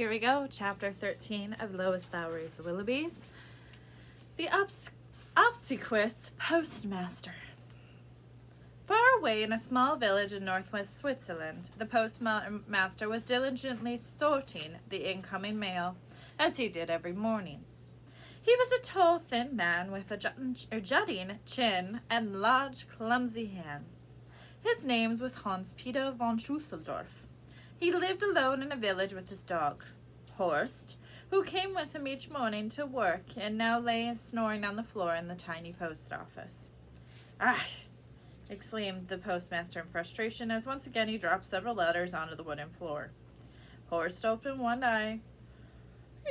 Here we go, Chapter 13 of Lois Lowry's Willoughbys. The Obsequious Postmaster. Far away in a small village in northwest Switzerland, the postmaster was diligently sorting the incoming mail, as he did every morning. He was a tall, thin man with a jutting chin and large, clumsy hands. His name was Hans Peter von Schusseldorf. He lived alone in a village with his dog, Horst, who came with him each morning to work and now lay snoring on the floor in the tiny post office. "Ah!" exclaimed the postmaster in frustration as once again he dropped several letters onto the wooden floor. Horst opened one eye,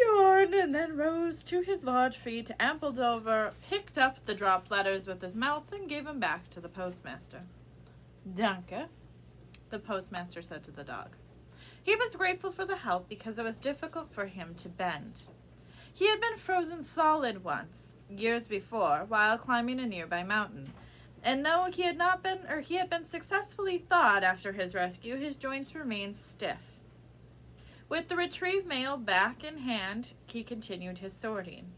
yawned, and then rose to his large feet, ambled over, picked up the dropped letters with his mouth, and gave them back to the postmaster. "Danke," the postmaster said to the dog. He was grateful for the help because it was difficult for him to bend. He had been frozen solid once, years before, while climbing a nearby mountain, and though he had been successfully thawed after his rescue, his joints remained stiff. With the retrieved mail back in hand, he continued his sorting.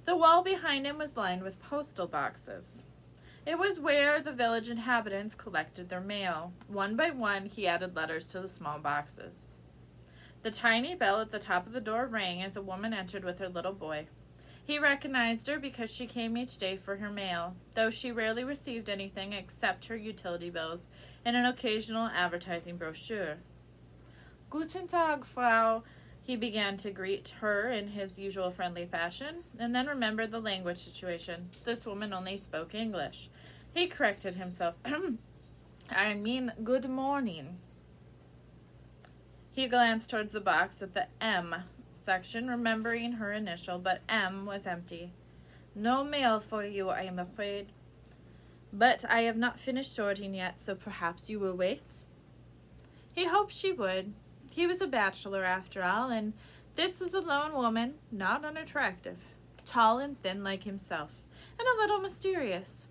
The wall behind him was lined with postal boxes. It was where the village inhabitants collected their mail. One by one, he added letters to the small boxes. The tiny bell at the top of the door rang as a woman entered with her little boy. He recognized her because she came each day for her mail, though she rarely received anything except her utility bills and an occasional advertising brochure. "Guten Tag, Frau," he began to greet her in his usual friendly fashion, and then remembered the language situation. This woman only spoke English. He corrected himself. "I mean, good morning." He glanced towards the box with the M section, remembering her initial, but M was empty. "No mail for you, I am afraid. But I have not finished sorting yet, so perhaps you will wait?" He hoped she would. He was a bachelor, after all, and this was a lone woman, not unattractive, tall and thin like himself, and a little mysterious.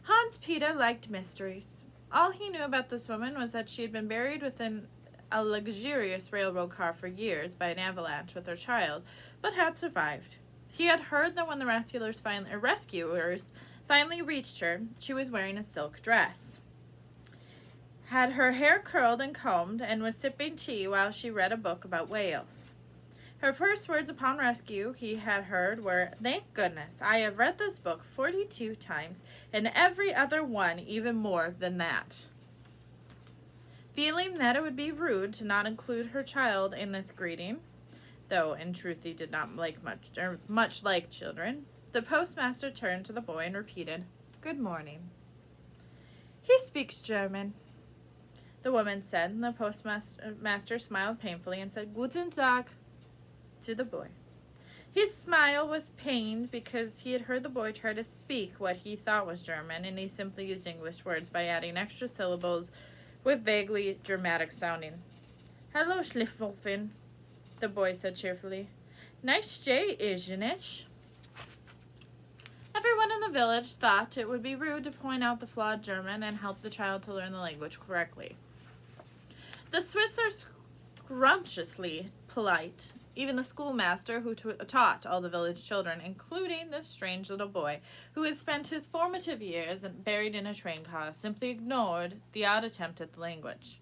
Hans Peter liked mysteries. All he knew about this woman was that she had been buried within a luxurious railroad car for years by an avalanche with her child, but had survived. He had heard that when the rescuers finally reached her, she was wearing a silk dress, had her hair curled and combed, and was sipping tea while she read a book about whales. Her first words upon rescue, he had heard, were, "Thank goodness, I have read this book 42 times, and every other one even more than that." Feeling that it would be rude to not include her child in this greeting, though in truth he did not much like children, the postmaster turned to the boy and repeated, "Good morning." "He speaks German," the woman said, and the postmaster smiled painfully and said, "Guten Tag," to the boy. His smile was pained because he had heard the boy try to speak what he thought was German, and he simply used English words by adding extra syllables with vaguely dramatic sounding. "Hello, Schliffwolfin," the boy said cheerfully. "Nice day, isn't it?" Everyone in the village thought it would be rude to point out the flawed German and help the child to learn the language correctly. The Swiss are scrumptiously polite. Even the schoolmaster who taught all the village children, including this strange little boy who had spent his formative years buried in a train car, simply ignored the odd attempt at the language.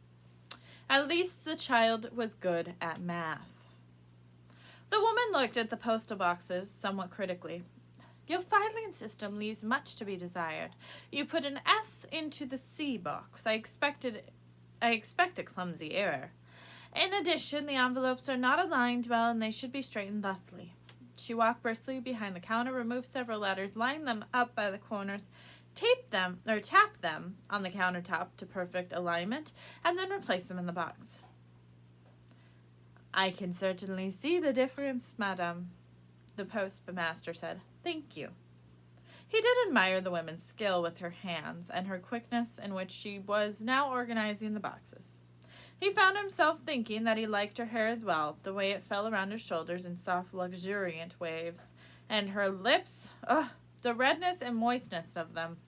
At least the child was good at math. The woman looked at the postal boxes somewhat critically. "Your filing system leaves much to be desired. You put an S into the C box. I expect a clumsy error. In addition, the envelopes are not aligned well and they should be straightened thusly." She walked briskly behind the counter, removed several letters, lined them up by the corners, tapped them on the countertop to perfect alignment, and then replaced them in the box. "I can certainly see the difference, madam," the postmaster said. "Thank you." He did admire the woman's skill with her hands and her quickness in which she was now organizing the boxes. He found himself thinking that he liked her hair as well, the way it fell around her shoulders in soft, luxuriant waves, and her lips, the redness and moistness of them.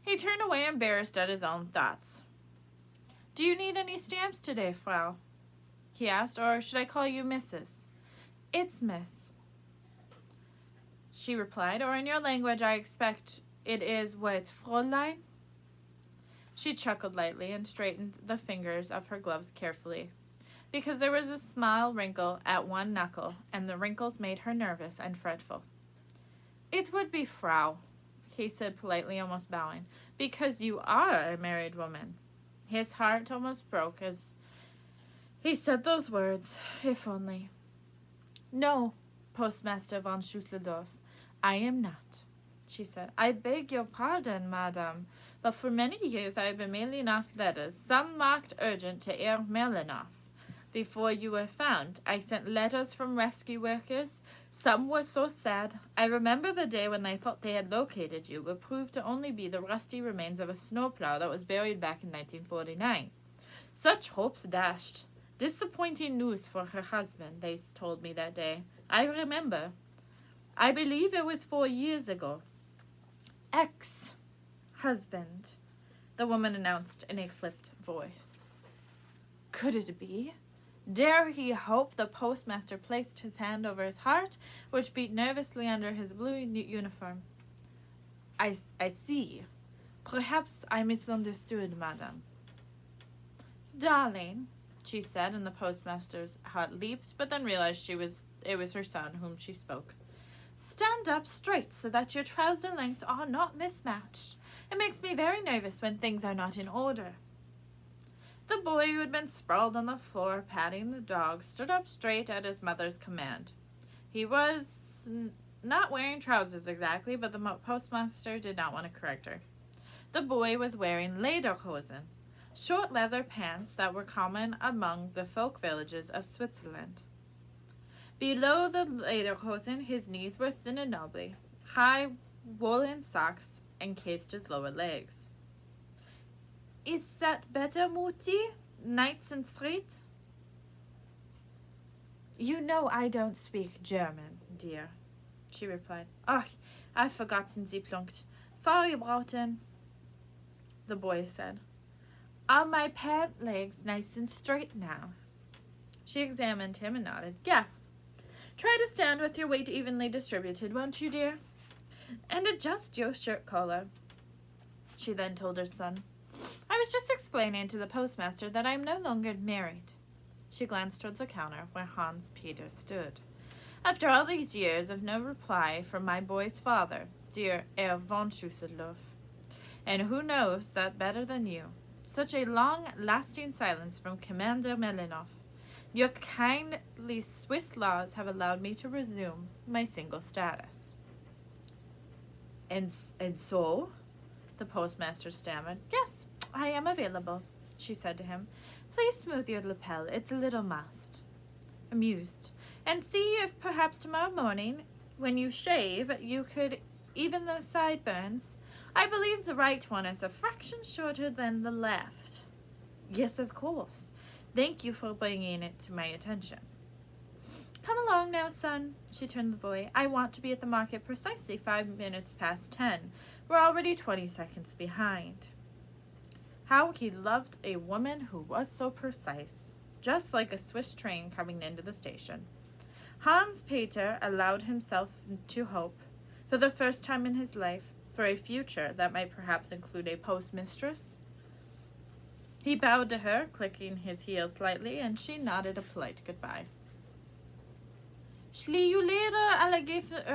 He turned away embarrassed at his own thoughts. "Do you need any stamps today, Frau?" he asked, or should I call you Mrs.? It's Miss, she replied, or in your language I expect it is what, Fräulein? She chuckled lightly and straightened the fingers of her gloves carefully, because there was a small wrinkle at one knuckle, and the wrinkles made her nervous and fretful. It would be Frau, he said politely, almost bowing, because you are a married woman. His heart almost broke as he said those words, if only. No, Postmaster von Schusseldorf, I am not, she said. I beg your pardon, madame, but for many years I have been mailing off letters, some marked urgent to Herr Melinoff. Before you were found, I sent letters from rescue workers. Some were so sad. I remember the day when they thought they had located you, but proved to only be the rusty remains of a snowplow that was buried back in 1949. Such hopes dashed. Disappointing news for her husband, they told me that day. I remember. I believe it was 4 years ago. Ex-husband, the woman announced in a clipped voice. Could it be? Dare he hope? The postmaster placed his hand over his heart, which beat nervously under his blue uniform. I see. Perhaps I misunderstood, madam. Darling, she said, and the postmaster's heart leaped, but then realized it was her son whom she spoke. Stand up straight so that your trouser lengths are not mismatched. It makes me very nervous when things are not in order. The boy, who had been sprawled on the floor patting the dog, stood up straight at his mother's command. He was not wearing trousers exactly, but the postmaster did not want to correct her. The boy was wearing lederhosen, short leather pants that were common among the folk villages of Switzerland. Below the lederhosen, his knees were thin and knobbly. High woolen socks encased his lower legs. Is that better, Mutti? Nice and straight? You know I don't speak German, dear, she replied. Ach, I've forgotten Sie Punkt. Sorry, Brauten, the boy said. Are my pant legs nice and straight now? She examined him and nodded. Yes. Try to stand with your weight evenly distributed, won't you, dear? And adjust your shirt collar, she then told her son. I was just explaining to the postmaster that I am no longer married. She glanced towards the counter where Hans Peter stood. After all these years of no reply from my boy's father, dear Herr von Schusseldorf. And who knows that better than you? Such a long-lasting silence from Commander Melinoff. Your kindly Swiss laws have allowed me to resume my single status. And so? The postmaster stammered. Yes, I am available, she said to him. Please smooth your lapel. It's a little mussed. Amused. And see if perhaps tomorrow morning, when you shave, you could even those sideburns. I believe the right one is a fraction shorter than the left. Yes, of course. Thank you for bringing it to my attention. Come along now, son, she turned to the boy. I want to be at the market precisely 5 minutes past 10. We're already 20 seconds behind. How he loved a woman who was so precise, just like a Swiss train coming into the station. Hans Peter allowed himself to hope, for the first time in his life, for a future that might perhaps include a postmistress. He bowed to her, clicking his heels slightly, and she nodded a polite goodbye. Schlie you later,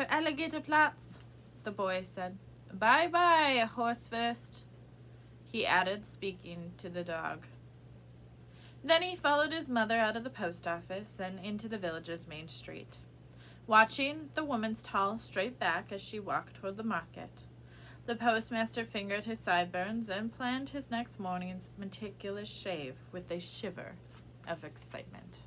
Alligatorplatz, the boy said. Bye-bye, Horsfist, he added, speaking to the dog. Then he followed his mother out of the post office and into the village's main street, watching the woman's tall, straight back as she walked toward the market. The postmaster fingered his sideburns and planned his next morning's meticulous shave with a shiver of excitement.